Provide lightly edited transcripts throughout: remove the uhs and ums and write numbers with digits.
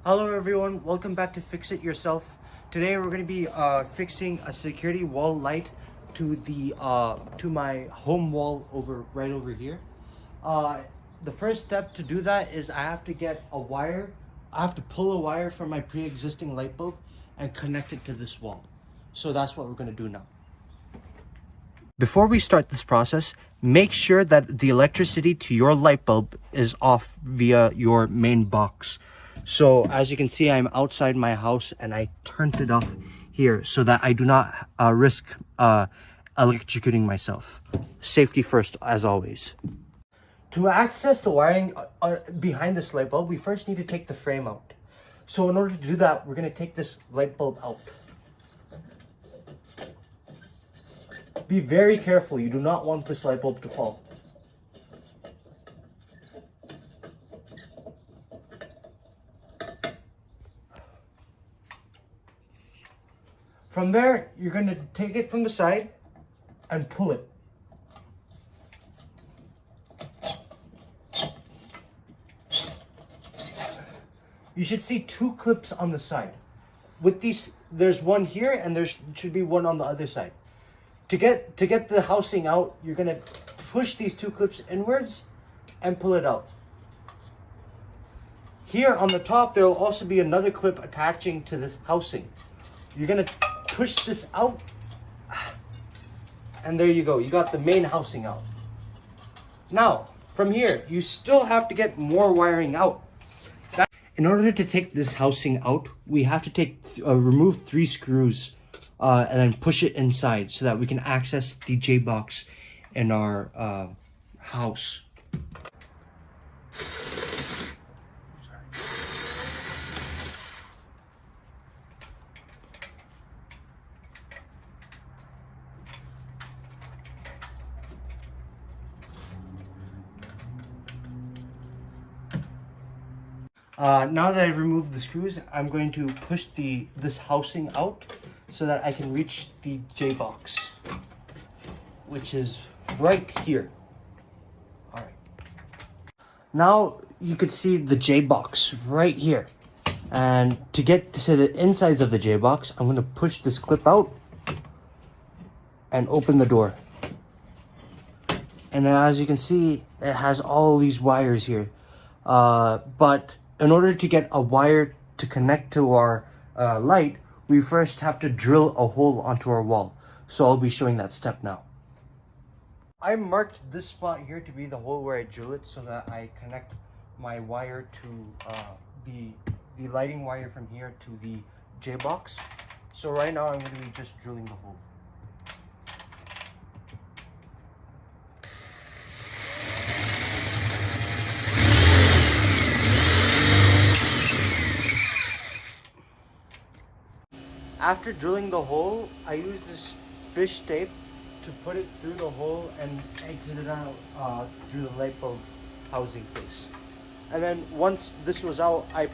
Hello everyone, welcome back to Fix It Yourself. Today we're going to be fixing a security wall light to my home wall right over here. The first step to do that is I have to get a wire. I have to pull a wire from my pre-existing light bulb and connect it to this wall. So that's what we're going to do now. Before we start this process, make sure that the electricity to your light bulb is off via your main box. So as you can see, I'm outside my house and I turned it off here so that I do not risk electrocuting myself. Safety first, as always. To access the wiring behind this light bulb, we first need to take the frame out. So in order to do that, we're going to take this light bulb out. Be very careful, you do not want this light bulb to fall. From there, you're going to take it from the side and pull it. You should see two clips on the side. With these, there's one here and there should be one on the other side. To get the housing out, you're going to push these two clips inwards and pull it out. Here on the top, there will also be another clip attaching to this housing. You're going to push this out, and there you go. You got the main housing out. Now, from here, you still have to get more wiring out. In order to take this housing out, we have to remove 3 screws and then push it inside so that we can access the J-box in our house. Now that I've removed the screws, I'm going to push this housing out so that I can reach the J-box, which is right here. All right. Now you could see the J-box right here. And to get to the insides of the J-box, I'm going to push this clip out and open the door. And as you can see, it has all these wires here. But in order to get a wire to connect to our light, we first have to drill a hole onto our wall. So I'll be showing that step now. I marked this spot here to be the hole where I drill it so that I connect my wire to the lighting wire from here to the J-box. So right now I'm going to be just drilling the hole. After drilling the hole, I use this fish tape to put it through the hole and exit it out through the light bulb housing place. And then once this was out, I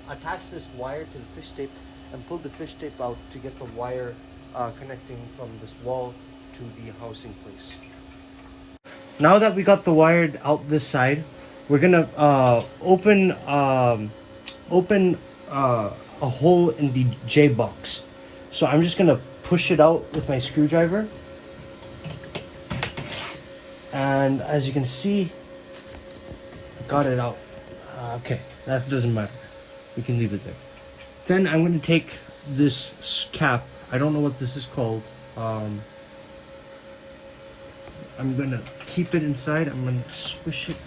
attached this wire to the fish tape and pulled the fish tape out to get the wire connecting from this wall to the housing place. Now that we got the wire out this side, we're gonna open a hole in the J-box. So I'm just gonna push it out with my screwdriver. And as you can see, I got it out. Okay, that doesn't matter. We can leave it there. Then I'm gonna take this cap. I don't know what this is called. I'm gonna keep it inside. I'm gonna squish it.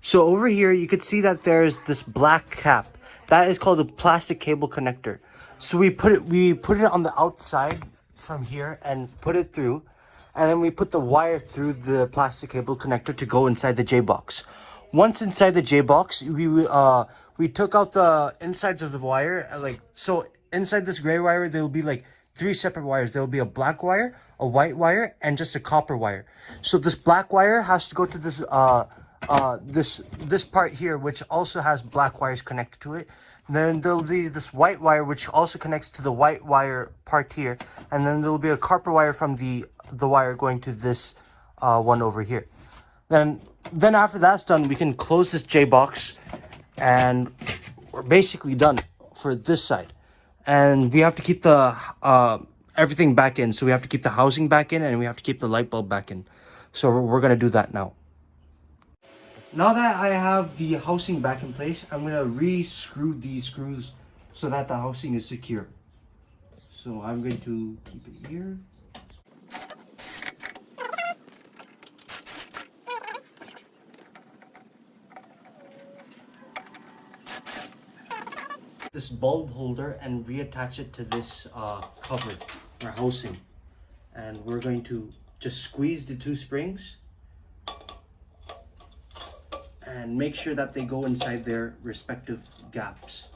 So over here, you could see that there's this black cap. That is called a plastic cable connector. So we put it on the outside from here and put it through. And then we put the wire through the plastic cable connector to go inside the J-box. Once inside the J-box, we took out the insides of the wire. So inside this gray wire, there will be like 3 separate wires. There will be a black wire, a white wire, and just a copper wire. So this black wire has to go to this this part here, which also has black wires connected to it. And then there'll be this white wire which also connects to the white wire part here, and then there'll be a copper wire from the wire going to this one over here. Then after that's done, we can close this J box, and we're basically done for this side. And we have to keep the everything back in. So we have to keep the housing back in, and we have to keep the light bulb back in. So we're gonna do that now. Now that I have the housing back in place, I'm gonna re-screw these screws so that the housing is secure. So I'm going to keep it here. This bulb holder and reattach it to this cover or housing. And we're going to just squeeze the two springs and make sure that they go inside their respective gaps.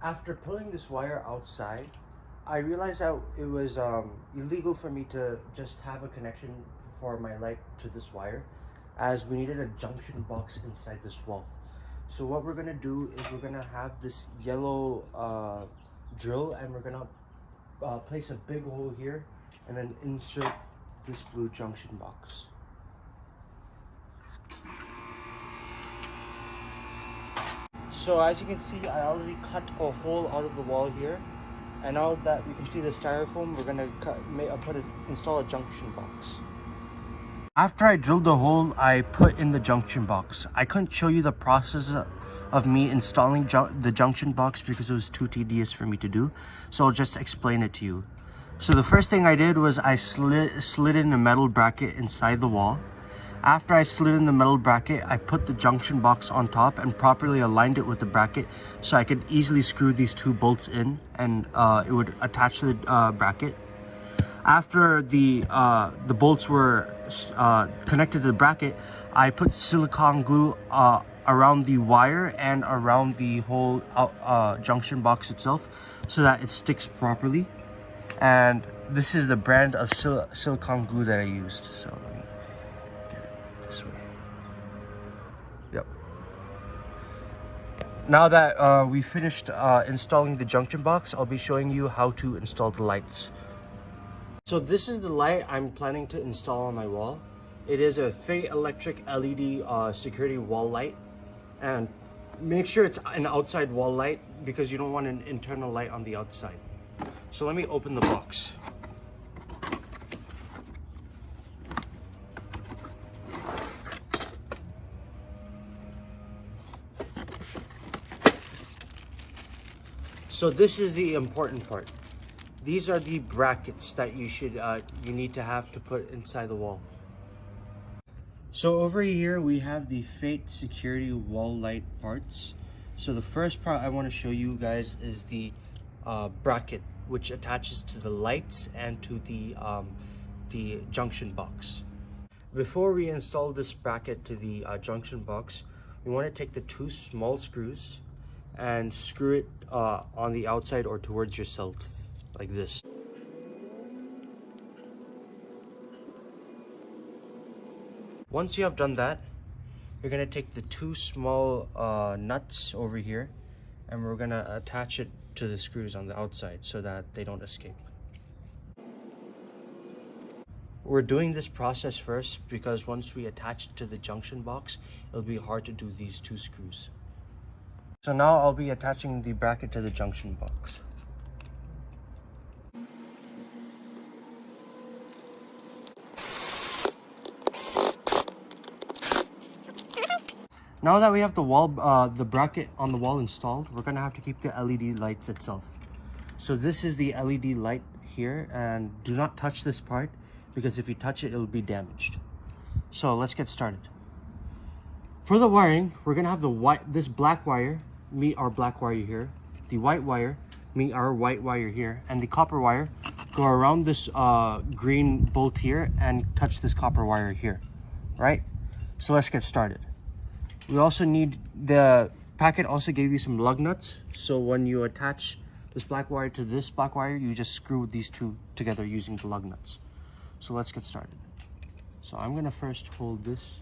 After pulling this wire outside, I realized that it was illegal for me to just have a connection for my light to this wire, as we needed a junction box inside this wall. So what we're gonna do is we're gonna have this yellow drill, and we're gonna place a big hole here and then insert this blue junction box. So as you can see, I already cut a hole out of the wall here, and now that we can see the styrofoam, we're gonna install a junction box. After I drilled the hole, I put in the junction box. I couldn't show you the process of me installing the junction box because it was too tedious for me to do, so I'll just explain it to you. So the first thing I did was I slid in a metal bracket inside the wall. After I slid in the metal bracket, I put the junction box on top and properly aligned it with the bracket so I could easily screw these two bolts in, and it would attach to the bracket. After the bolts were connected to the bracket, I put silicone glue around the wire and around the whole junction box itself so that it sticks properly. And this is the brand of silicone glue that I used. So let me get it this way. Yep. Now that we finished installing the junction box, I'll be showing you how to install the lights. So this is the light I'm planning to install on my wall. It is a Fixture electric LED security wall light, and make sure it's an outside wall light because you don't want an internal light on the outside. So let me open the box. So this is the important part. These are the brackets that you need to have to put inside the wall. So over here we have the Fate security wall light parts. So the first part I want to show you guys is the bracket, which attaches to the lights and to the junction box. Before we install this bracket to the junction box, we want to take the two small screws and screw it on the outside or towards yourself, like this. Once you have done that, you're going to take the two small nuts over here, and we're going to attach it to the screws on the outside so that they don't escape. We're doing this process first because once we attach it to the junction box, it'll be hard to do these two screws. So now I'll be attaching the bracket to the junction box. Now that we have the bracket on the wall installed, we're gonna have to keep the LED lights itself. So this is the LED light here, and do not touch this part because if you touch it, it'll be damaged. So let's get started. For the wiring, we're gonna have this black wire meet our black wire here, the white wire meet our white wire here, and the copper wire go around this green bolt here and touch this copper wire here, right? So let's get started. We also need, the packet also gave you some lug nuts, so when you attach this black wire to this black wire, you just screw these two together using the lug nuts. So let's get started. So I'm gonna first hold this.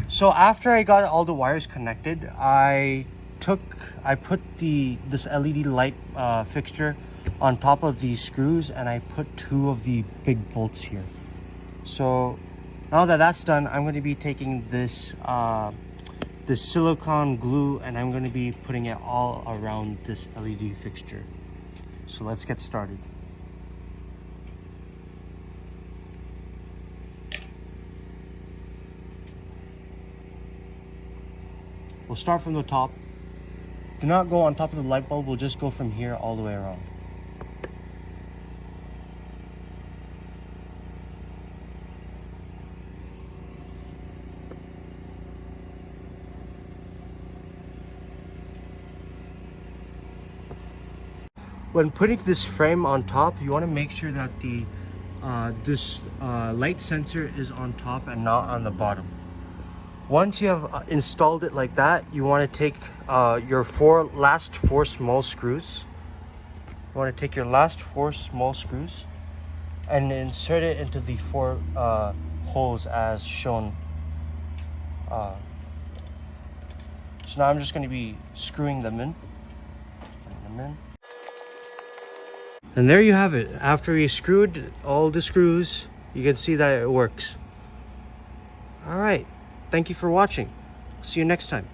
So after I got all the wires connected, I put this LED light fixture on top of these screws, and I put 2 of the big bolts here. So now that that's done, I'm going to be taking this this silicone glue, and I'm going to be putting it all around this LED fixture. So let's get started. We'll start from the top. Do not go on top of the light bulb, we'll just go from here all the way around. When putting this frame on top, you want to make sure that the this light sensor is on top and not on the bottom. Once you have installed it like that, you want to take your last four small screws. You want to take your last 4 small screws and insert it into the 4 holes as shown. So now I'm just going to be screwing them in. And there you have it. After we screwed all the screws, you can see that it works. All right. Thank you for watching. See you next time.